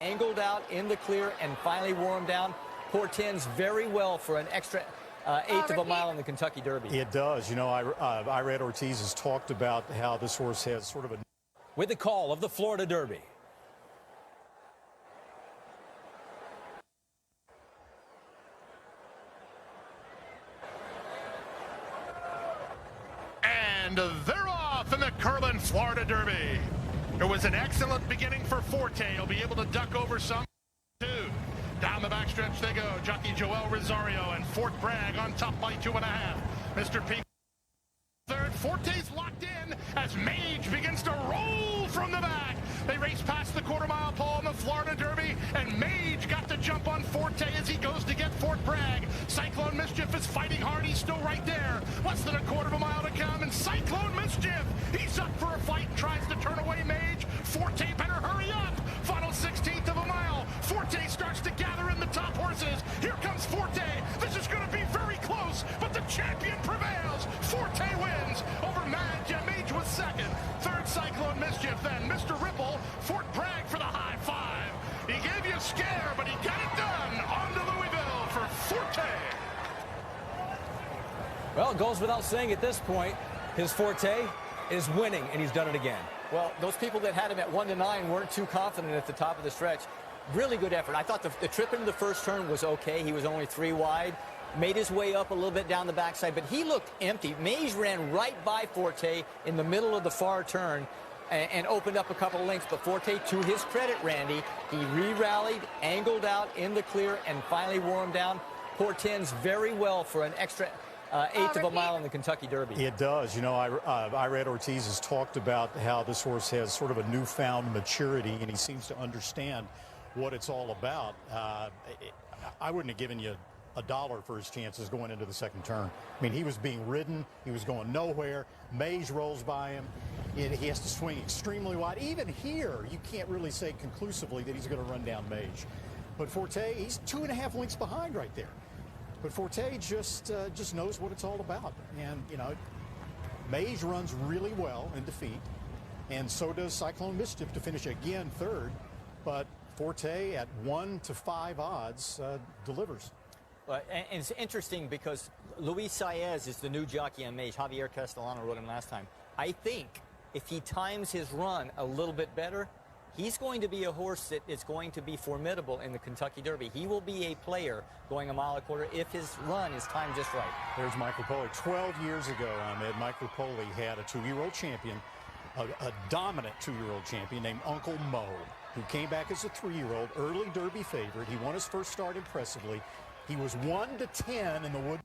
Angled out in the clear and finally wore him down. Portends very well for an extra eighth of a mile in the Kentucky Derby. It does. You know, Irad Ortiz has talked about how this horse has sort of a... With the call of the Florida Derby. And they're off in the Curlin Florida Derby. It was an excellent beginning for Forte. He'll be able to duck over some too. Down the backstretch they go. Jockey Joel Rosario and Fort Bragg on top by 2.5. Mr. P. Third, Forte's locked in as Mage begins to roll from the back. They race past the quarter-mile pole in the Florida Derby, and Mage got the jump on Forte as he goes to get Fort Bragg. Cyclone Mischief is fighting hard. He's still right there. Less than a quarter of a mile to come, and Cyclone Mischief, he's up for a fight and tries to turn away Mage. Forte better hurry up. Final 16th of a mile. Forte starts to gather in the top horses. Here comes Forte. This is going to be very close, but the champion prevails. Forte wins over Mage. Mage was second. Third, Cyclone Mischief. Then Mr. Ripple, Fort Bragg for the high five. He gave you a scare, but he got it done. On to Louisville for Forte. Well, it goes without saying at this point, his Forte is winning, and he's done it again. Well, those people that had him at 1-9 weren't too confident at the top of the stretch. Really good effort. I thought the trip into the first turn was okay. He was only 3 wide. Made his way up a little bit down the backside, but he looked empty. Mage ran right by Forte in the middle of the far turn and opened up a couple of lengths. But Forte, to his credit, Randy, he re-rallied, angled out in the clear, and finally wore him down. Portends very well for an extra eighth of a mile in the Kentucky Derby. It does. You know, Irad Ortiz has talked about how this horse has sort of a newfound maturity, and he seems to understand what it's all about. I wouldn't have given you $1 for his chances going into the second turn. I mean, he was being ridden. He was going nowhere. Mage rolls by him. He has to swing extremely wide. Even here, you can't really say conclusively that he's going to run down Mage. But Forte, he's 2.5 lengths behind right there. But Forte just knows what it's all about. And, you know, Mage runs really well in defeat. And so does Cyclone Mischief to finish again third. But Forte at 1-5 odds delivers. And it's interesting because Luis Saez is the new jockey on Mage. Javier Castellano rode him last time. I think if he times his run a little bit better, he's going to be a horse that is going to be formidable in the Kentucky Derby. He will be a player going 1.25 miles if his run is timed just right. There's Michael Poli. 12 years ago, Ahmed, Michael Poli had a 2-year-old champion, a dominant 2-year-old champion named Uncle Mo, who came back as a 3-year-old, early Derby favorite. He won his first start impressively. He was 1-10 in the Wood.